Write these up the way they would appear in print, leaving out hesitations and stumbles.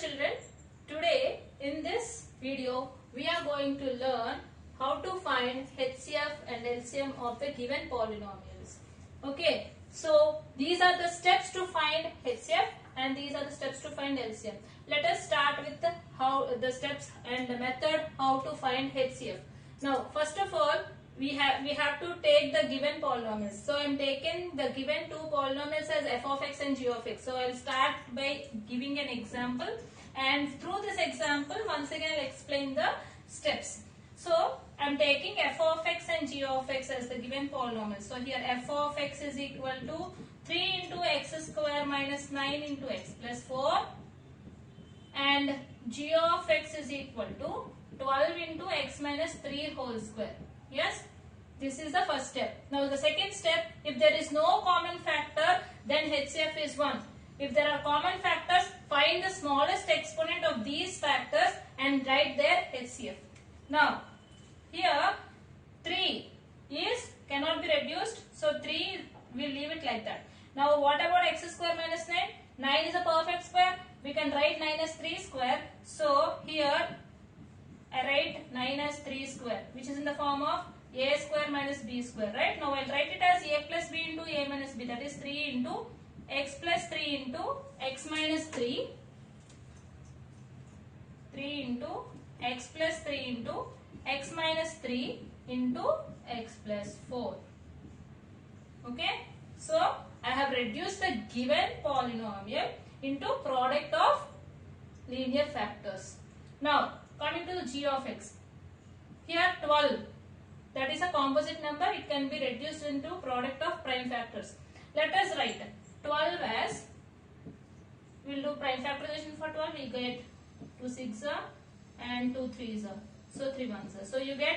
children, today in this video we are going to learn how to find HCF and LCM of the given polynomials. Okay, so these are the steps to find HCF and these are the steps to find LCM. Let us start with the steps and the method how to find HCF. Now first of all we have to take the given polynomials. So I am taking the given two polynomials as f of x and g of x. So I will start by giving an example, and through this example once again I will explain the steps. So I am taking f of x and g of x as the given polynomials. So here f of x is equal to 3 into x square minus 9 into x plus 4, and g of x is equal to 12 into x minus 3 whole square. Yes, this is the first step. Now the second step, if there is no common factor, then HCF is 1. If there are common factors, find the smallest exponent of these factors and write their HCF. Now here 3 cannot be reduced, so 3 we will leave it like that. Now what about x square minus 9? 9 is a perfect square. We can write 9 as 3 square. So here I write 9 as 3 square, which is in the form of a square minus b square, right? Now I'll write it as a plus b into a minus b, that is 3 into x plus 3 into x minus 3, 3 into x plus 3 into x minus 3 into x plus 4. Okay, so I have reduced the given polynomial into product of linear factors. Now coming to the g of x, here 12, that is a composite number, it can be reduced into product of prime factors. Let us write 12 as, we will do prime factorization for 12, we get 2 6 and 2 3 so 3 1s. So you get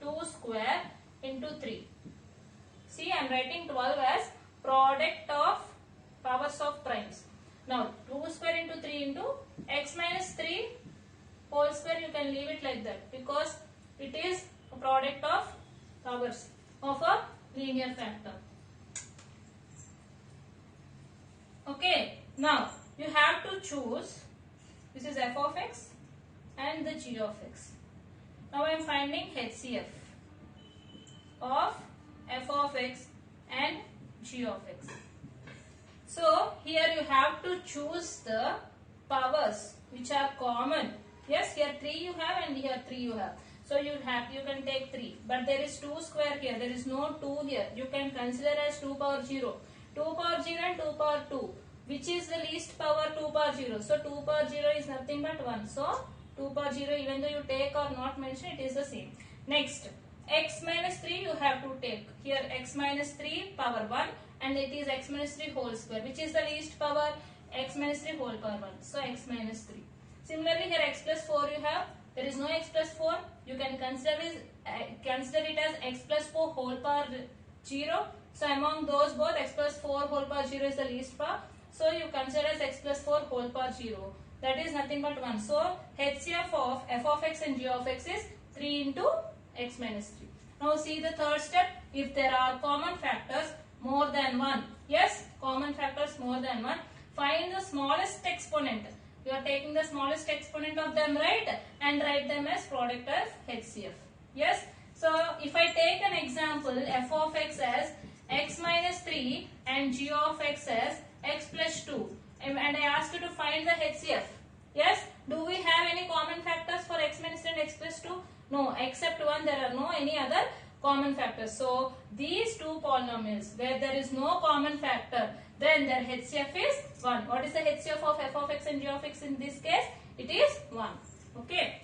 2 square into 3. See, I am writing 12 as product of powers of primes. Now 2 square into 3 into x minus 3 whole square, you can leave it like that because it is a product of powers of a linear factor. Okay, now you have to choose, this is f of x and the g of x. Now I am finding HCF of f of x and g of x. So here you have to choose the powers which are common. Yes, here 3 you have and here 3 you have. So you can take 3. But there is 2 square here. There is no 2 here. You can consider as 2 power 0. 2 power 0 and 2 power 2. Which is the least power? 2 power 0. So 2 power 0 is nothing but 1. So 2 power 0, even though you take or not mention, it is the same. Next, x minus 3 you have to take. Here x minus 3 power 1 and it is x minus 3 whole square. Which is the least power? X minus 3 whole power 1. So x minus 3. Similarly here x plus 4 you have, there is no x plus 4, you can consider it as x plus 4 whole power 0. So among those both x plus 4 whole power 0 is the least power. So you consider as x plus 4 whole power 0. That is nothing but 1. So HCF of f of x and g of x is 3 into x minus 3. Now see the third step, if there are common factors more than 1. Yes, common factors more than 1. Find the smallest exponent. You are taking the smallest exponent of them, right? And write them as product of HCF. Yes. So if I take an example, f of x as x minus 3 and g of x as x plus 2. And I asked you to find the HCF. Yes. Do we have any common factors for x minus 3 and x plus 2? No, except one, there are no any other common factors. So these two polynomials where there is no common factor, then their HCF is 1. What is the HCF of f of x and g of x in this case? It is 1. Okay.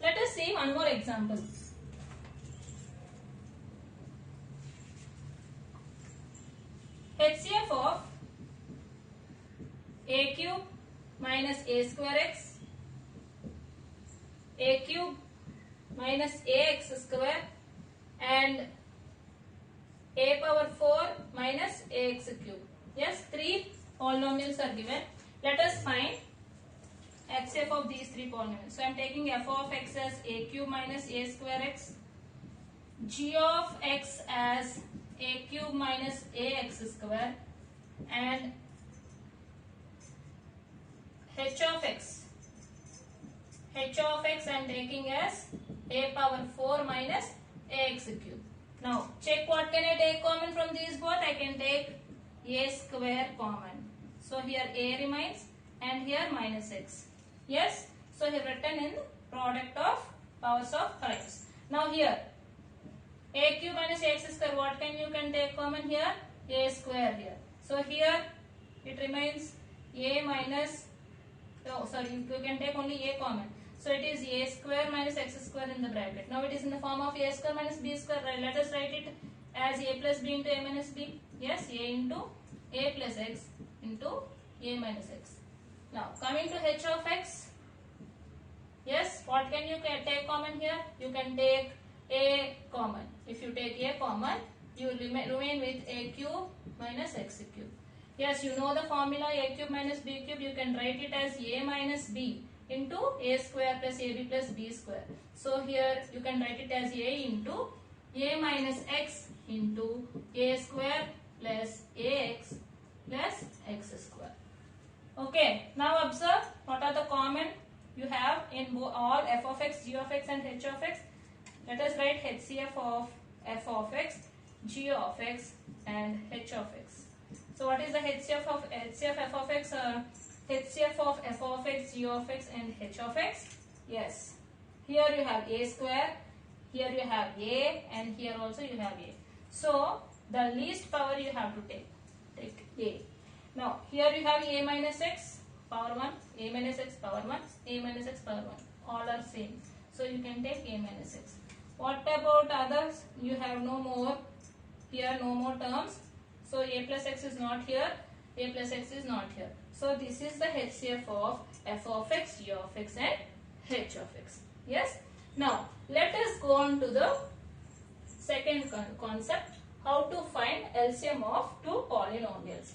Let us see one more example. HCF of a cube minus a square x, a cube minus ax square and a power 4 minus ax cube. Yes, 3 polynomials are given. Let us find HCF of these three polynomials. So I'm taking f of x as a cube minus a square x, g of x as a cube minus ax square, and h of x I'm taking as a power 4 minus ax cube. Now check what can I take common from these both. I can take a square common. So here a remains and here minus x. Yes. So I have written in product of powers of primes. Now here a cube minus x square, what you can take common here? A square here. So here it remains a minus, oh sorry, you can take only a common. So it is a square minus x square in the bracket. Now it is in the form of a square minus b square. Let us write it as a plus b into a minus b. Yes, a into a plus x into a minus x. Now coming to h of x. Yes, what can you take common here? You can take a common. If you take a common, you will remain with a cube minus x cube. Yes, you know the formula a cube minus b cube. You can write it as a minus b into a square plus ab plus b square. So here you can write it as a into a minus x into a square plus ax plus x square. Okay, now observe what are the common you have in all f of x, g of x and h of x. Let us write HCF of f of x, g of x and h of x. So what is the HCF of f of x? HCF of f of x, g of x and h of x. Yes. Here you have a square, here you have a, and here also you have a. So the least power you have to take a. Now here you have a minus x power 1, a minus x power 1, a minus x power 1. All are same. So you can take a minus x. What about others? You have no more. Here no more terms. So a plus x is not here. A plus x is not here. So this is the HCF of f of x, g of x and h of x. Yes. Now let us go on to the second concept. How to find LCM of two polynomials.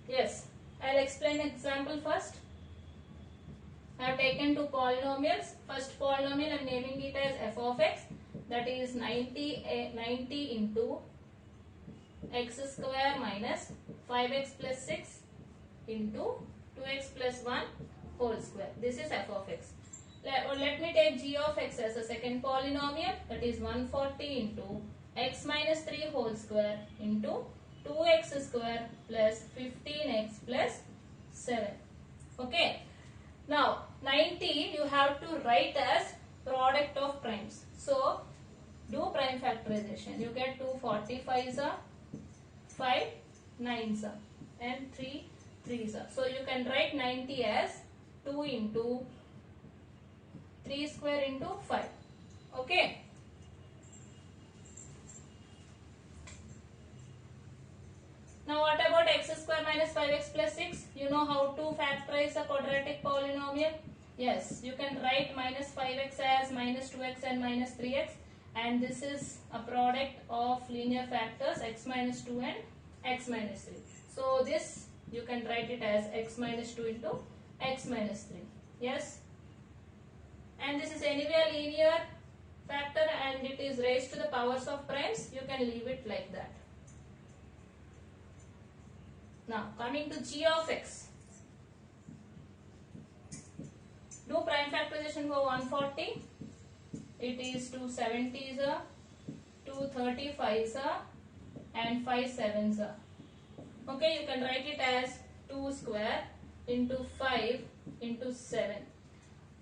Yes. I will explain example first. I have taken two polynomials. First polynomial I am naming it as f of x, that is 90 into x square minus 5x plus 6 into 2x plus 1 whole square. This is f of x. Let me take g of x as a second polynomial, that is 140 into x minus 3 whole square into 2x square plus 15x plus 7. Okay. Now 90 you have to write as product of primes. So do prime factorization. You get 2 45s are 5 9s are and 3 3s are. So you can write 90 as 2 into 3 square into 5. Okay. Now what about x square minus 5x plus 6? You know how to factorize a quadratic polynomial? Yes, you can write minus 5x as minus 2x and minus 3x, and this is a product of linear factors x minus 2 and x minus 3. So this you can write it as x minus 2 into x minus 3. Yes. And this is anyway a linear factor and it is raised to the powers of primes. You can leave it like that. Now coming to g of x. Do prime factorization for 140. It is 2 70s are, 2 35s are and 5 7s are. Okay, you can write it as 2 square into 5 into 7.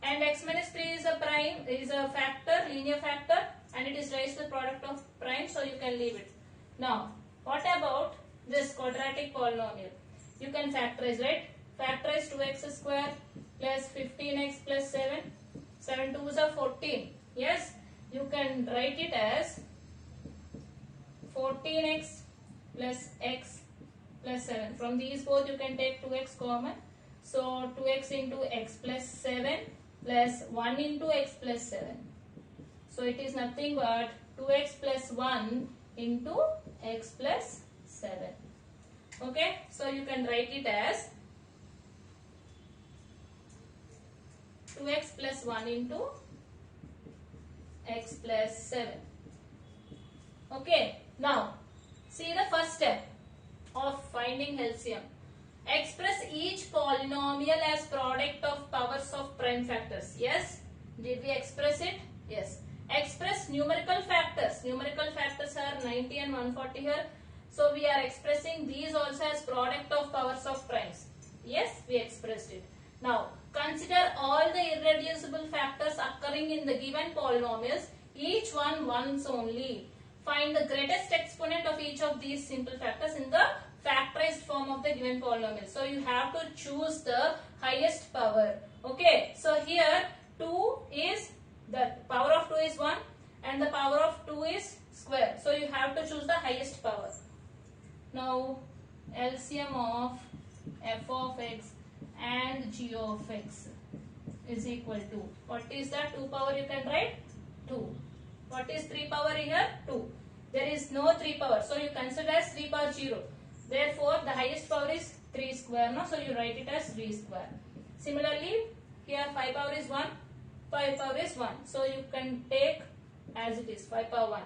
And x minus 3 is a prime, is a factor, linear factor, and it is raised to the product of prime, so you can leave it. Now, what about this quadratic polynomial? You can factorize, right? Factorize 2x square plus 15x plus 7. 7 2s are 14. Yes, you can write it as 14x plus x plus 7. From these both you can take 2x common. So 2x into x plus 7 plus 1 into x plus 7. So it is nothing but 2x plus 1 into x plus 7. Okay, so you can write it as 2x plus 1 into x plus 7. Okay, now see the first step of finding LCM. Express each polynomial as product of powers of prime factors. Yes, did we express it? Yes. Express numerical factors. Numerical factors are 90 and 140 here. So we are expressing these also as product of powers of primes. Yes, we expressed it. Now consider all the irreducible factors occurring in the given polynomials, each one once only. Find the greatest exponent of each of these simple factors in the factorized form of the given polynomial. So you have to choose the highest power. Okay, so here 2 is, the power of 2 is 1 and the power of 2 is square. So you have to choose the highest power. Now LCM of f of x and g of x is equal to, what is the 2 power you can write? 2. What is 3 power here? 2. There is no 3 power. So you consider as 3 power 0. Therefore, the highest power is 3 square. No? So you write it as 3 square. Similarly, here 5 power is 1. 5 power is 1. So you can take as it is, 5 power 1.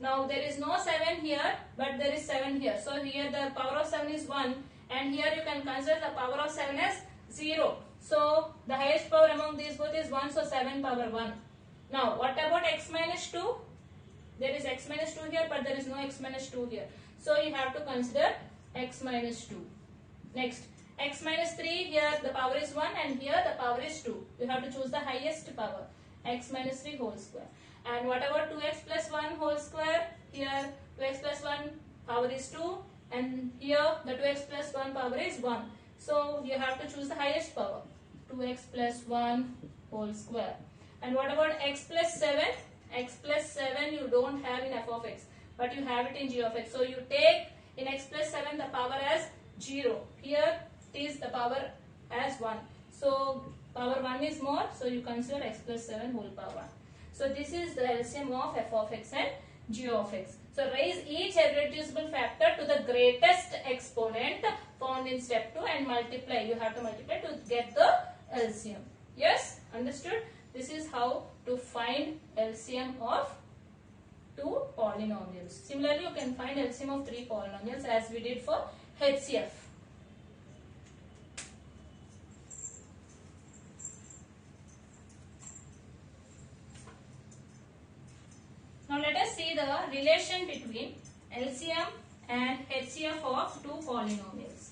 Now there is no 7 here, but there is 7 here. So here the power of 7 is 1. And here you can consider the power of 7 as 0. So the highest power among these both is 1. So 7 power 1. Now what about x minus 2? There is x minus 2 here, but there is no x minus 2 here. So you have to consider x minus 2. Next, x minus 3, here the power is 1 and here the power is 2. You have to choose the highest power, x minus 3 whole square. And what about 2x plus 1 whole square? Here 2x plus 1 power is 2 and here the 2x plus 1 power is 1. So you have to choose the highest power, 2x plus 1 whole square. And what about x plus 7? X plus 7 you don't have in f of x, but you have it in g of x. So you take in x plus 7 the power as 0. Here it is the power as 1. So power 1 is more, so you consider x plus 7 whole power 1. So this is the LCM of f of x and g of x. So raise each irreducible factor to the greatest exponent found in step 2 and multiply. You have to multiply to get the LCM. Yes, understood? This is how to find LCM of 2 polynomials. Similarly, you can find LCM of 3 polynomials as we did for HCF. Now let us see the relation between LCM and HCF of 2 polynomials.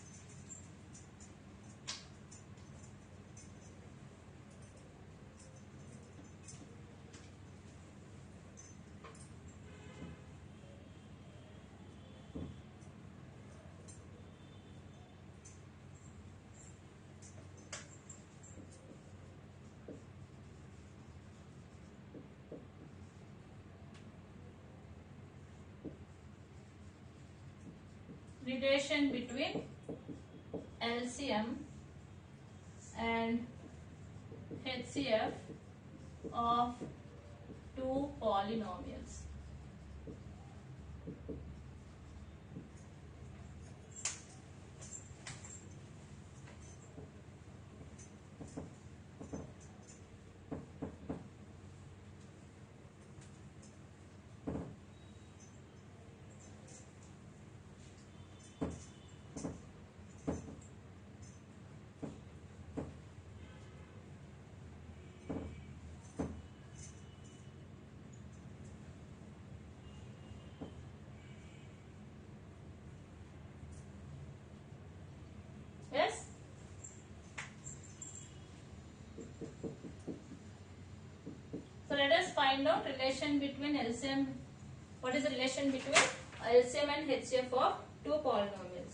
Relation between LCM and HCF of 2 polynomials. Yes? So let us find out relation between LCM. What is the relation between LCM and HCF of 2 polynomials?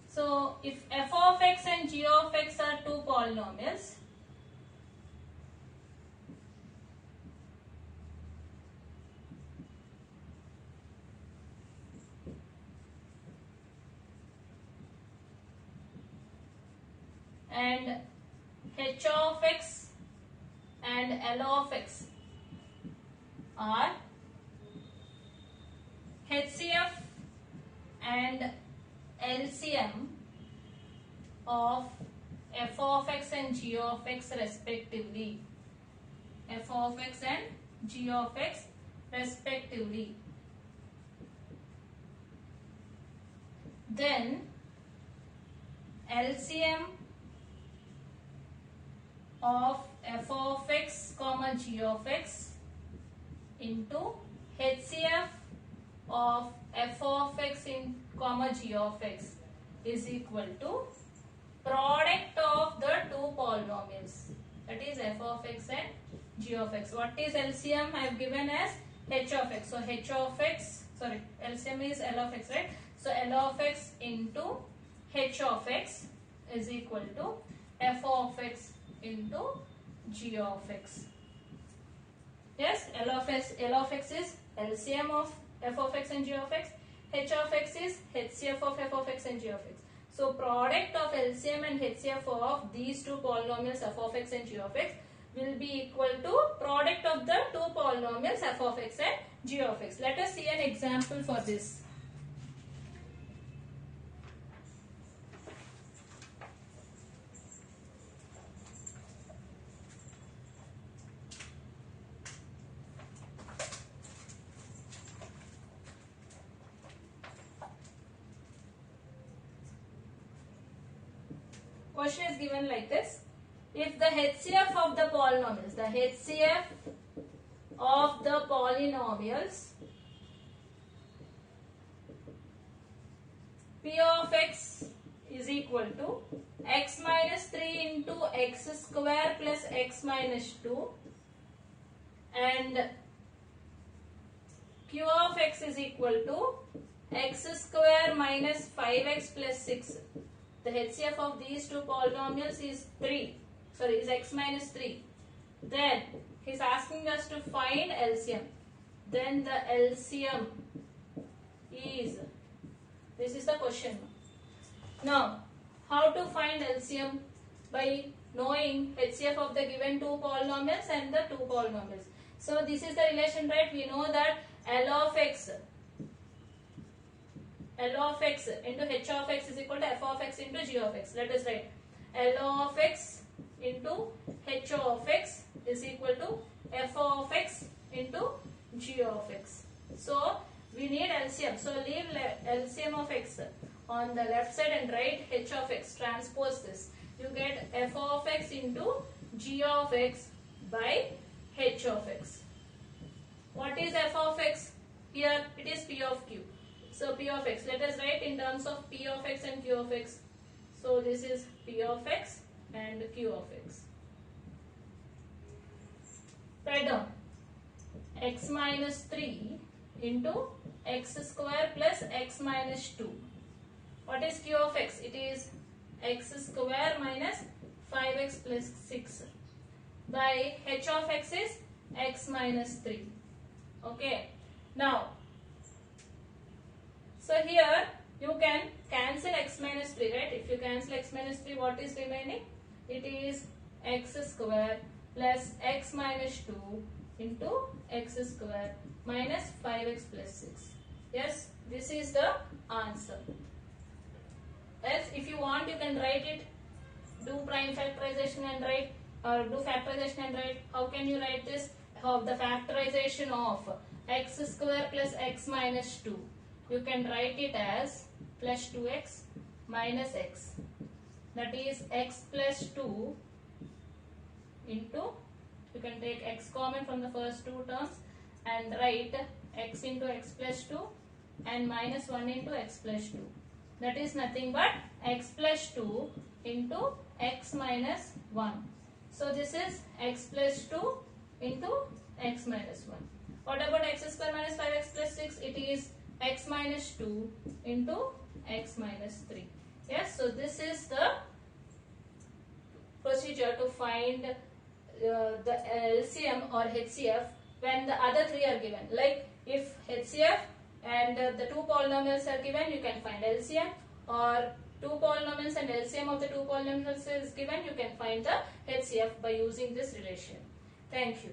So if f of x and g of x are 2 polynomials, and h of x and L of x are HCF and LCM of f of x and g of x respectively. f of x and g of x respectively. Then LCM of f of x comma g of x into HCF of f of x in comma g of x is equal to product of the two polynomials, that is f of x and g of x. What is LCM? I have given as h of x. So h of x, sorry, LCM is L of x, right? So L of x into h of x is equal to f of x into g of x. Yes, L of x is LCM of f of x and g of x. H of x is HCF of f of x and g of x. So product of LCM and HCF of these two polynomials f of x and g of x will be equal to product of the two polynomials f of x and g of x. Let us see an example for this. Question is given like this. If the HCF of the polynomials, P of x is equal to x minus 3 into x square plus x minus 2 and Q of x is equal to x square minus 5x plus 6. The HCF of these two polynomials is x minus 3. Then he is asking us to find LCM. Then the LCM is, this is the question. Now, how to find LCM? By knowing HCF of the given two polynomials and the two polynomials. So this is the relation, right? We know that L of x into h of x is equal to f of x into g of x. Let us write L of x into h of x is equal to f of x into g of x. So we need LCM. So leave LCM of x on the left side and write h of x. Transpose this. You get f of x into g of x by h of x. What is f of x? Here it is p of q. So p of x, let us write in terms of p of x and q of x. So this is p of x and q of x. Write down x minus 3 into x square plus x minus 2. What is q of x? It is x square minus 5x plus 6 by h of x is x minus 3. Okay. Now, so here you can cancel x minus 3, right? If you cancel x minus 3, what is remaining? It is x square plus x minus 2 into x square minus 5x plus 6. Yes, this is the answer. Else, if you want, you can write it, do prime factorization and write, or do factorization and write. How can you write this? Of the factorization of x square plus x minus 2. You can write it as plus 2x minus x. That is x plus 2 into, you can take x common from the first two terms and write x into x plus 2 and minus 1 into x plus 2. That is nothing but x plus 2 into x minus 1. So this is x plus 2 into x minus 1. What about x square minus 5x plus 6? It is x minus 2 into x minus 3. Yes, so this is the procedure to find the LCM or HCF when the other three are given. Like if HCF and the two polynomials are given, you can find LCM, or two polynomials and LCM of the two polynomials is given, you can find the HCF by using this relation. Thank you.